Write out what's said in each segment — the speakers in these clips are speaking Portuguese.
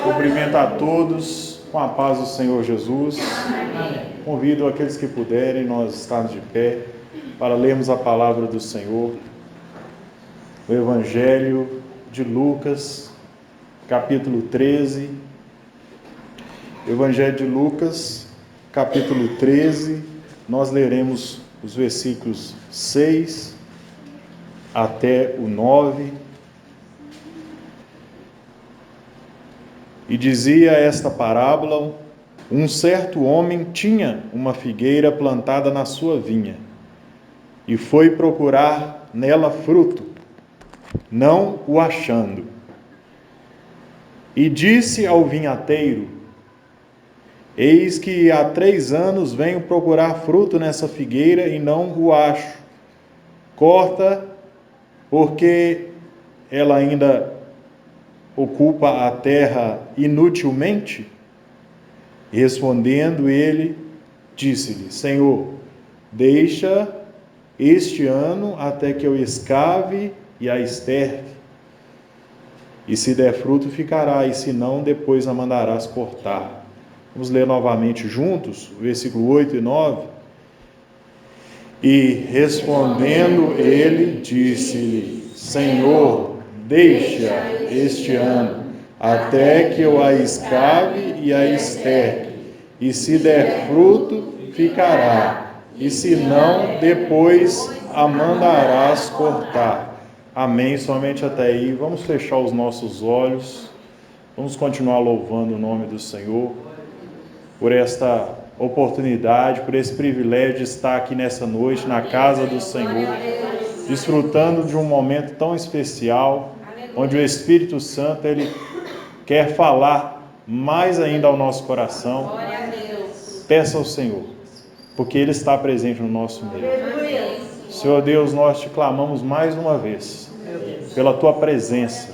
Cumprimento a todos com a paz do Senhor Jesus. Convido aqueles que puderem, nós estarmos de pé para lermos a palavra do Senhor. O Evangelho de Lucas, capítulo 13. Evangelho de Lucas, capítulo 13. Nós leremos os versículos 6 até o 9. E dizia esta parábola: um certo homem tinha uma figueira plantada na sua vinha, e foi procurar nela fruto, não o achando. E disse ao vinhateiro: eis que há 3 anos venho procurar fruto nessa figueira e não o acho. Corta, porque ela ainda ocupa a terra inutilmente? Respondendo ele, disse-lhe: Senhor, deixa este ano até que eu escave e a esterque. E se der fruto, ficará, e se não, depois a mandarás cortar. Vamos ler novamente juntos, versículo 8 e 9. E respondendo ele, disse-lhe: Senhor, deixa este ano, até que eu a escave e a esterque, e se der fruto, ficará, e se não, depois a mandarás cortar. Amém, somente até aí. Vamos fechar os nossos olhos, vamos continuar louvando o nome do Senhor, por esta oportunidade, por esse privilégio de estar aqui nessa noite, na casa do Senhor, desfrutando de um momento tão especial, onde o Espírito Santo, Ele quer falar mais ainda ao nosso coração. Peça ao Senhor, porque Ele está presente no nosso meio. Senhor Deus, nós te clamamos mais uma vez, pela Tua presença,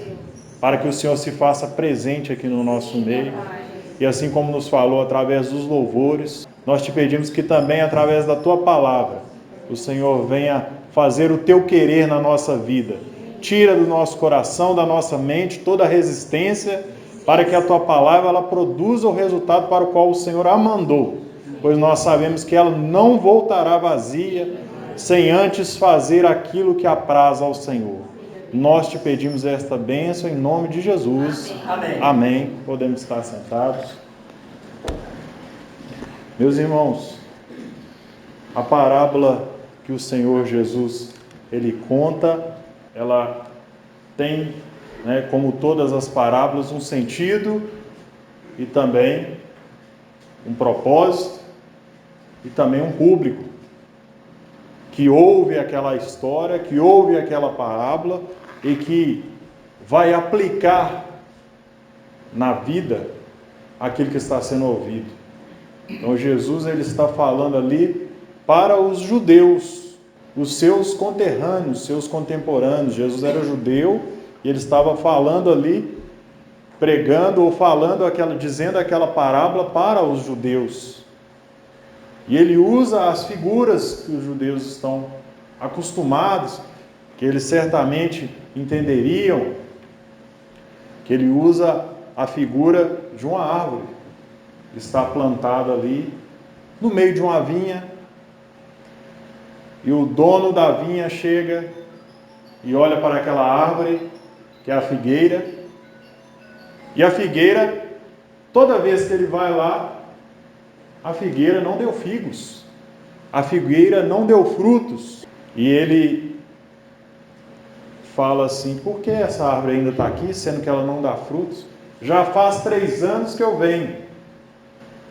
para que o Senhor se faça presente aqui no nosso meio. E assim como nos falou através dos louvores, nós te pedimos que também através da Tua palavra, o Senhor venha fazer o Teu querer na nossa vida. Tira do nosso coração, da nossa mente, toda a resistência, para que a Tua palavra ela produza o resultado para o qual o Senhor a mandou. Pois nós sabemos que ela não voltará vazia, sem antes fazer aquilo que apraz ao Senhor. Nós te pedimos esta bênção em nome de Jesus. Amém. Amém. Podemos estar sentados. Meus irmãos, a parábola que o Senhor Jesus Ele conta, ela tem, como todas as parábolas, um sentido e também um propósito e também um público que ouve aquela história, que ouve aquela parábola e que vai aplicar na vida aquilo que está sendo ouvido. Então Jesus ele está falando ali para os judeus, os seus conterrâneos, seus contemporâneos. Jesus era judeu e ele estava falando ali, pregando ou falando dizendo aquela parábola para os judeus. E ele usa as figuras que os judeus estão acostumados, que eles certamente entenderiam, que ele usa a figura de uma árvore que está plantada ali no meio de uma vinha, e o dono da vinha chega e olha para aquela árvore, que é a figueira, e a figueira, toda vez que ele vai lá, a figueira não deu figos, a figueira não deu frutos, e ele fala assim: por que essa árvore ainda está aqui, sendo que ela não dá frutos? Já faz 3 anos que eu venho,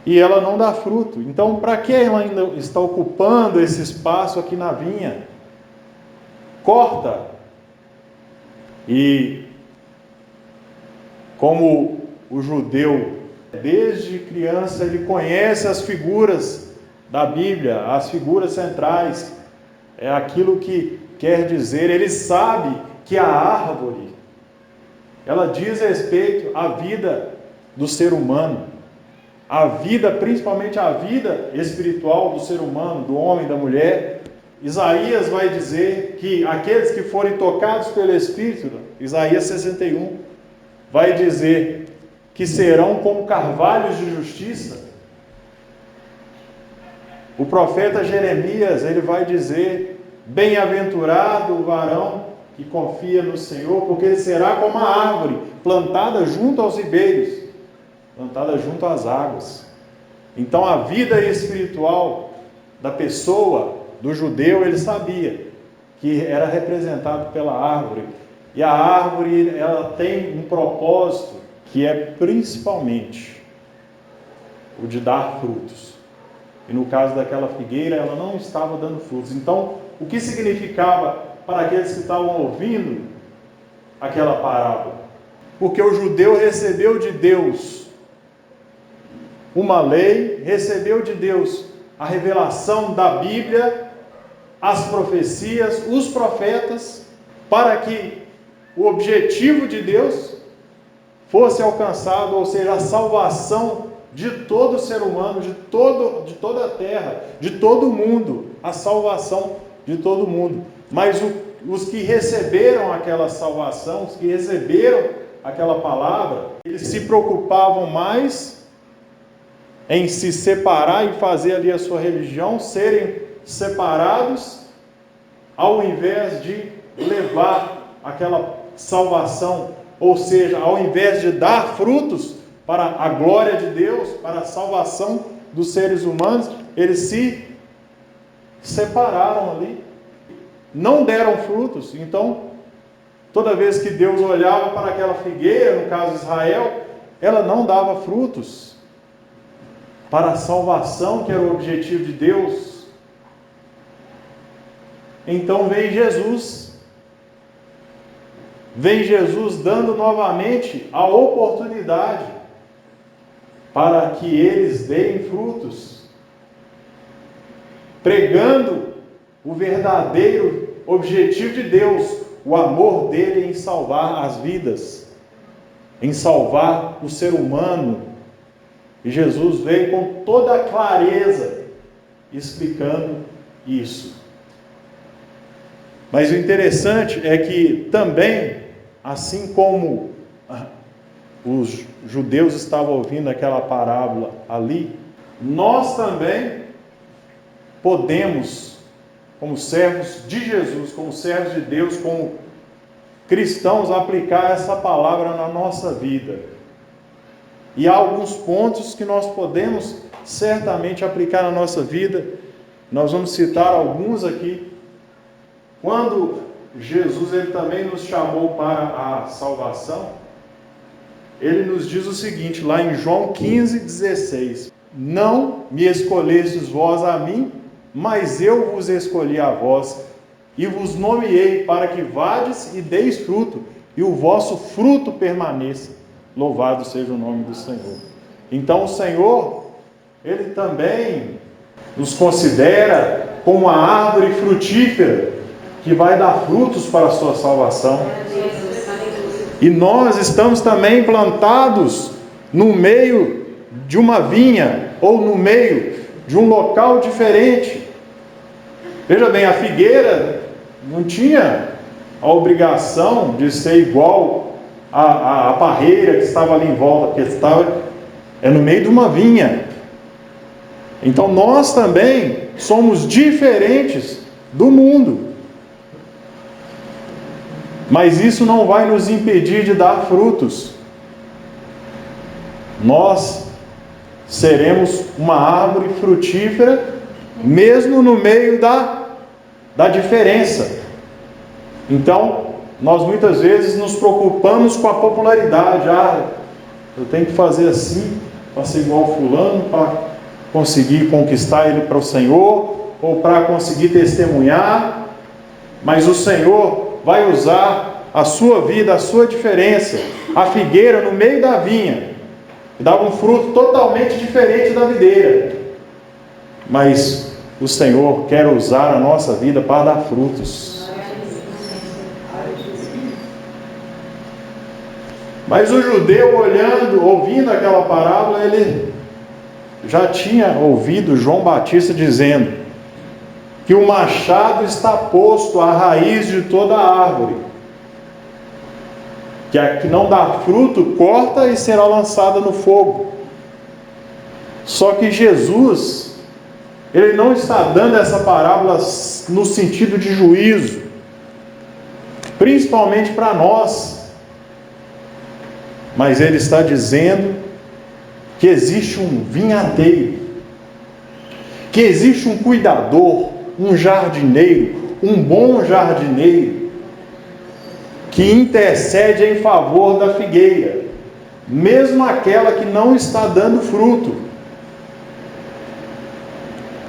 e ela não dá fruto, então para que ela ainda está ocupando esse espaço aqui na vinha? Corta. E como o judeu, desde criança, ele conhece as figuras da Bíblia, as figuras centrais, é aquilo que quer dizer, ele sabe que a árvore, ela diz respeito à vida do ser humano, a vida, principalmente a vida espiritual do ser humano, do homem e da mulher. Isaías vai dizer que aqueles que forem tocados pelo Espírito, Isaías 61, vai dizer que serão como carvalhos de justiça. O profeta Jeremias, ele vai dizer: bem-aventurado o varão que confia no Senhor, porque ele será como a árvore plantada junto aos ribeiros, plantada junto às águas. Então a vida espiritual da pessoa, do judeu, ele sabia que era representado pela árvore. E a árvore, ela tem um propósito que é principalmente o de dar frutos. E no caso daquela figueira, ela não estava dando frutos. Então, o que significava para aqueles que estavam ouvindo aquela parábola? Porque o judeu recebeu de Deus uma lei, recebeu de Deus a revelação da Bíblia, as profecias, os profetas, para que o objetivo de Deus fosse alcançado, ou seja, a salvação de todo ser humano, de toda a terra, de todo o mundo, a salvação de todo o mundo. Mas os que receberam aquela salvação, os que receberam aquela palavra, eles se preocupavam mais em se separar e fazer ali a sua religião, serem separados, ao invés de levar aquela salvação, ou seja, ao invés de dar frutos para a glória de Deus, para a salvação dos seres humanos, eles se separaram ali, não deram frutos. Então, toda vez que Deus olhava para aquela figueira, no caso Israel, ela não dava frutos para a salvação, que era o objetivo de Deus. Então vem Jesus dando novamente a oportunidade para que eles deem frutos, pregando o verdadeiro objetivo de Deus, o amor dele em salvar as vidas, em salvar o ser humano. E Jesus veio com toda a clareza explicando isso. Mas o interessante é que também, assim como os judeus estavam ouvindo aquela parábola ali, nós também podemos, como servos de Jesus, como servos de Deus, como cristãos, aplicar essa palavra na nossa vida. E há alguns pontos que nós podemos certamente aplicar na nossa vida. Nós vamos citar alguns aqui. Quando Jesus ele também nos chamou para a salvação, ele nos diz o seguinte, lá em João 15:16: não me escolhestes vós a mim, mas eu vos escolhi a vós, e vos nomeei para que vades e deis fruto, e o vosso fruto permaneça. Louvado seja o nome do Senhor. Então o Senhor, ele também nos considera como uma árvore frutífera, que vai dar frutos para a sua salvação. E nós estamos também plantados no meio de uma vinha, ou no meio de um local diferente. Veja bem, a figueira não tinha a obrigação de ser igual a parreira que estava ali em volta, porque estava no meio de uma vinha. Então nós também somos diferentes do mundo. Mas isso não vai nos impedir de dar frutos. Nós seremos uma árvore frutífera, mesmo no meio da diferença. Então, nós muitas vezes nos preocupamos com a popularidade. Eu tenho que fazer assim, para ser igual ao fulano, para conseguir conquistar ele para o Senhor, ou para conseguir testemunhar. Mas o Senhor vai usar a sua vida, a sua diferença. A figueira no meio da vinha dava um fruto totalmente diferente da videira. Mas o Senhor quer usar a nossa vida para dar frutos. Mas o judeu ouvindo aquela parábola, ele já tinha ouvido João Batista dizendo que o machado está posto à raiz de toda a árvore, que a que não dá fruto, corta e será lançada no fogo. Só que Jesus, ele não está dando essa parábola no sentido de juízo, principalmente para nós, mas ele está dizendo que existe um vinhateiro, que existe um cuidador, um jardineiro, um bom jardineiro, que intercede em favor da figueira, mesmo aquela que não está dando fruto.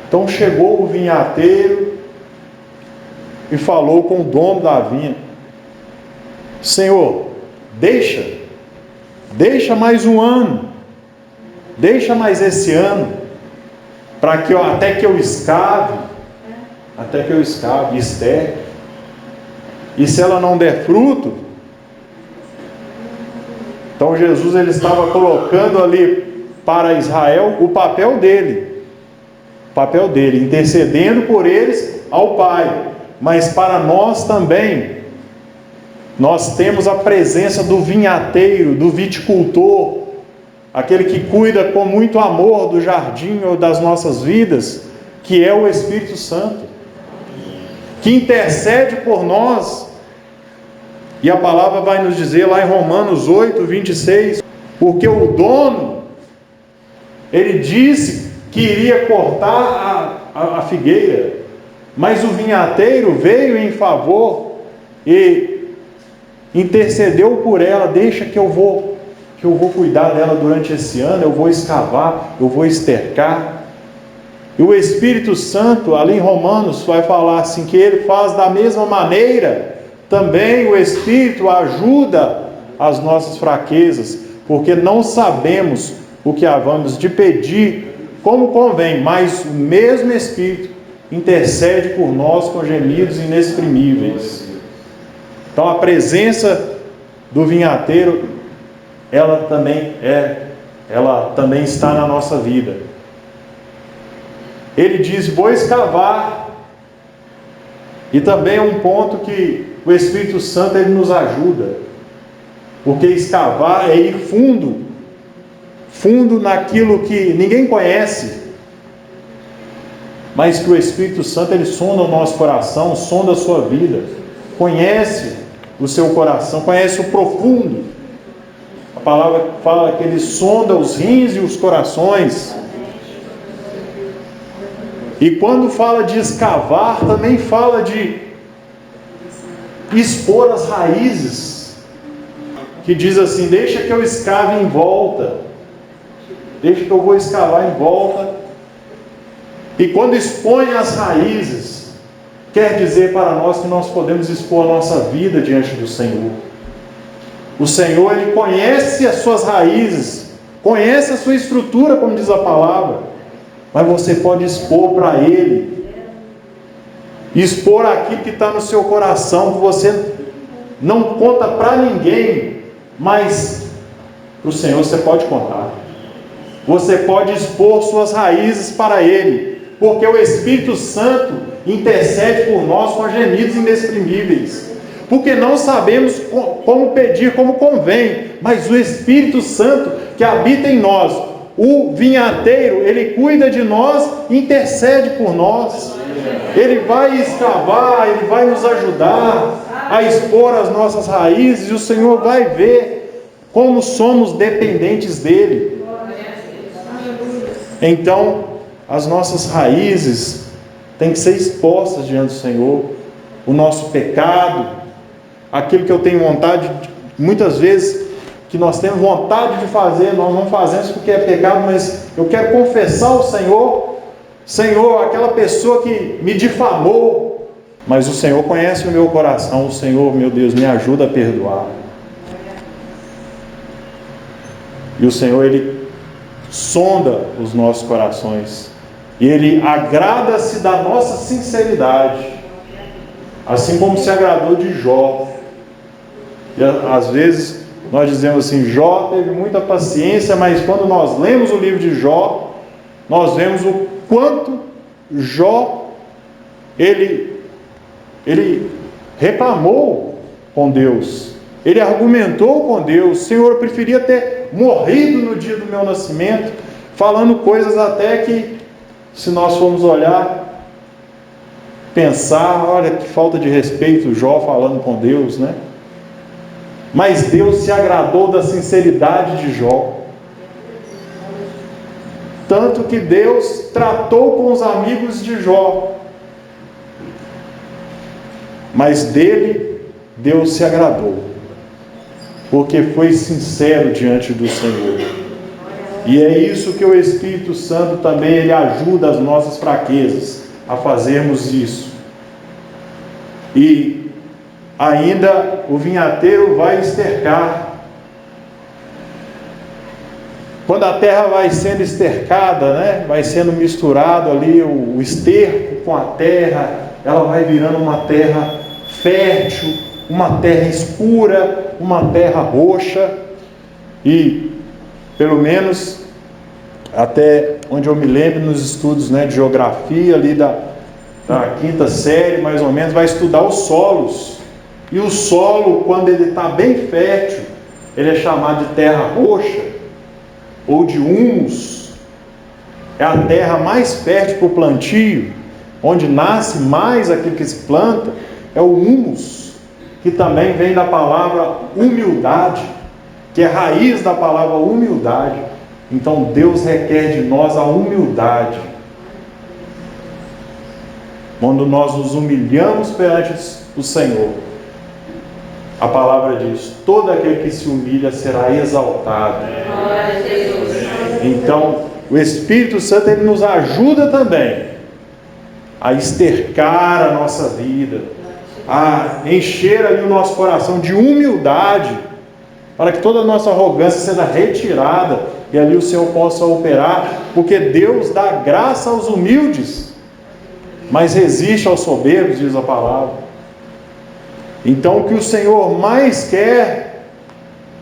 Então chegou o vinhateiro e falou com o dono da vinha: Senhor, deixa mais um ano, deixa mais esse ano, para que até que eu escave, esterque. E se ela não der fruto, então Jesus ele estava colocando ali para Israel o papel dele, intercedendo por eles ao Pai. Mas para nós também, nós temos a presença do vinhateiro, do viticultor, aquele que cuida com muito amor do jardim ou das nossas vidas, que é o Espírito Santo, que intercede por nós. E a palavra vai nos dizer lá em Romanos 8, 26, porque o dono, ele disse que iria cortar a figueira, mas o vinhateiro veio em favor e intercedeu por ela: deixa que eu vou cuidar dela durante esse ano, eu vou escavar, eu vou estercar. E o Espírito Santo, ali em Romanos, vai falar assim, que ele faz da mesma maneira. Também o Espírito ajuda as nossas fraquezas, porque não sabemos o que havamos de pedir como convém, mas o mesmo Espírito intercede por nós com gemidos inexprimíveis. Então a presença do vinhateiro, ela também está na nossa vida. Ele diz: vou escavar. E também é um ponto que o Espírito Santo ele nos ajuda, porque escavar é ir fundo naquilo que ninguém conhece, mas que o Espírito Santo ele sonda o nosso coração, sonda a sua vida, conhece o seu coração, conhece o profundo. A palavra fala que ele sonda os rins e os corações. E quando fala de escavar, também fala de expor as raízes, que diz assim: deixa que eu escave em volta, deixa que eu vou escavar em volta. E quando expõe as raízes, quer dizer para nós que nós podemos expor a nossa vida diante do Senhor. O Senhor, ele conhece as suas raízes, conhece a sua estrutura, como diz a palavra, mas você pode expor para Ele, expor aquilo que está no seu coração, que você não conta para ninguém, mas para o Senhor você pode contar. Você pode expor suas raízes para Ele, porque o Espírito Santo intercede por nós com gemidos inexprimíveis, porque não sabemos como pedir como convém, mas o Espírito Santo que habita em nós, o vinhateiro, ele cuida de nós, intercede por nós. Ele vai escavar, ele vai nos ajudar a expor as nossas raízes, e o Senhor vai ver como somos dependentes dele. Então, as nossas raízes têm que ser expostas diante do Senhor. O nosso pecado, aquilo que eu tenho vontade, muitas vezes, que nós temos vontade de fazer, nós não fazemos porque é pecado, mas eu quero confessar ao Senhor: Senhor, aquela pessoa que me difamou, mas o Senhor conhece o meu coração, o Senhor, meu Deus, me ajuda a perdoar. E o Senhor, Ele sonda os nossos corações, e Ele agrada-se da nossa sinceridade, assim como se agradou de Jó. E às vezes nós dizemos assim: Jó teve muita paciência, mas quando nós lemos o livro de Jó, nós vemos o quanto Jó ele reclamou com Deus, ele argumentou com Deus. Senhor, eu preferia ter morrido no dia do meu nascimento, falando coisas até que, se nós formos olhar, pensar, olha que falta de respeito, Jó falando com Deus, né? Mas Deus se agradou da sinceridade de Jó. Tanto que Deus tratou com os amigos de Jó. Mas dele, Deus se agradou. Porque foi sincero diante do Senhor. E é isso que o Espírito Santo também, ele ajuda as nossas fraquezas a fazermos isso. E ainda o vinhateiro vai estercar. Quando a terra vai sendo estercada, né, vai sendo misturado ali o esterco com a terra, ela vai virando uma terra fértil, uma terra escura, uma terra roxa. E, pelo menos, até onde eu me lembro, nos estudos, né, de geografia, ali da quinta série, mais ou menos, vai estudar os solos. E o solo, quando ele está bem fértil, ele é chamado de terra roxa, ou de humus. É a terra mais fértil para o plantio, onde nasce mais aquilo que se planta, é o humus, que também vem da palavra humildade, que é raiz da palavra humildade. Então Deus requer de nós a humildade. Quando nós nos humilhamos perante o Senhor, a palavra diz: todo aquele que se humilha será exaltado. Então, o Espírito Santo, ele nos ajuda também a estercar a nossa vida, a encher ali o nosso coração de humildade, para que toda a nossa arrogância seja retirada e ali o Senhor possa operar, porque Deus dá graça aos humildes, mas resiste aos soberbos, diz a palavra. Então, o que o Senhor mais quer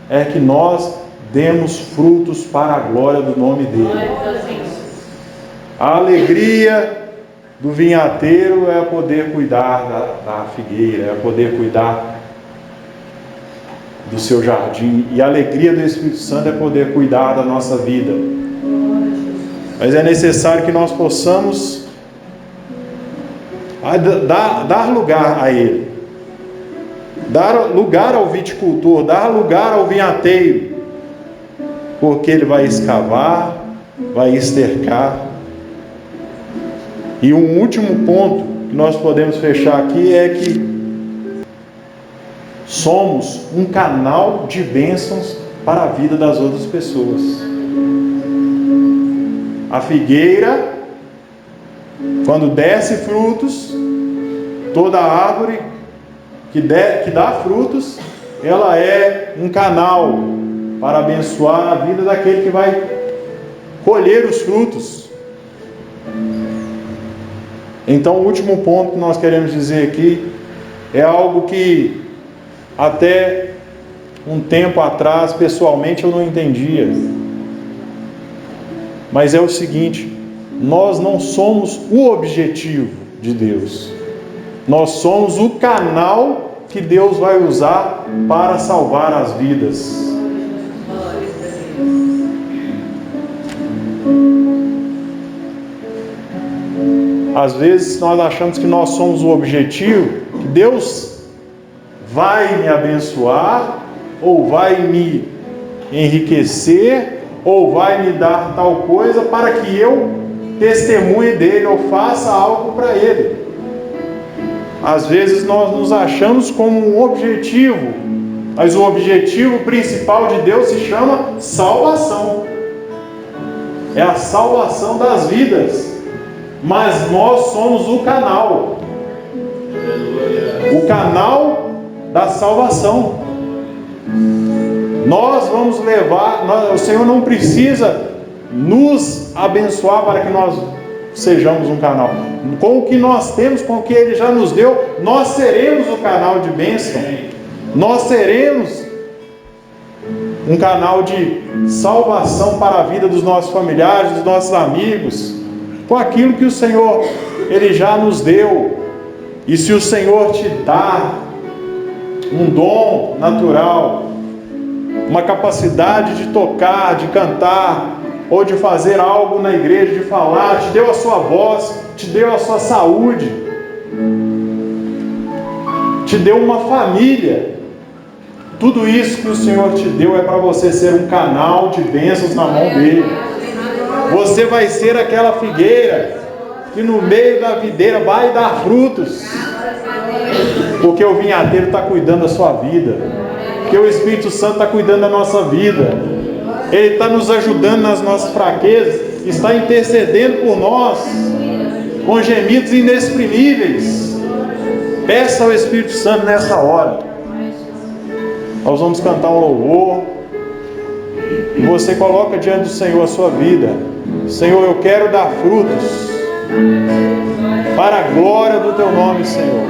é que nós demos frutos para a glória do nome dele. A alegria do vinhateiro é poder cuidar da figueira, é poder cuidar do seu jardim. E a alegria do Espírito Santo é poder cuidar da nossa vida. Mas é necessário que nós possamos dar lugar a ele, dar lugar ao viticultor, dar lugar ao vinhateiro, porque ele vai escavar, vai estercar. E um último ponto que nós podemos fechar aqui é que somos um canal de bênçãos para a vida das outras pessoas. A figueira, quando desce frutos, toda árvore que dá frutos, ela é um canal para abençoar a vida daquele que vai colher os frutos. Então, o último ponto que nós queremos dizer aqui é algo que até um tempo atrás, pessoalmente, eu não entendia. Mas é o seguinte: nós não somos o objetivo de Deus. Nós somos o canal que Deus vai usar para salvar as vidas. Às vezes nós achamos que nós somos o objetivo, que Deus vai me abençoar, ou vai me enriquecer, ou vai me dar tal coisa para que eu testemunhe dele, ou faça algo para ele. Às vezes nós nos achamos como um objetivo, mas o objetivo principal de Deus se chama salvação. É a salvação das vidas. Mas nós somos o canal da salvação. Nós vamos levar, o Senhor não precisa nos abençoar para que nós sejamos um canal. Com o que nós temos, com o que Ele já nos deu, nós seremos o canal de bênção. Nós seremos um canal de salvação para a vida dos nossos familiares, dos nossos amigos, com aquilo que o Senhor, Ele já nos deu. E se o Senhor te dá um dom natural, uma capacidade de tocar, de cantar, ou de fazer algo na igreja, de falar, te deu a sua voz, te deu a sua saúde, te deu uma família. Tudo isso que o Senhor te deu é para você ser um canal de bênçãos na mão dele. Você vai ser aquela figueira que no meio da videira vai dar frutos, porque o vinhadeiro está cuidando da sua vida, porque o Espírito Santo está cuidando da nossa vida, ele está nos ajudando nas nossas fraquezas, está intercedendo por nós com gemidos inexprimíveis. Peça ao Espírito Santo nessa hora. Nós vamos cantar um louvor e você coloca diante do Senhor a sua vida. Senhor, eu quero dar frutos para a glória do teu nome, Senhor.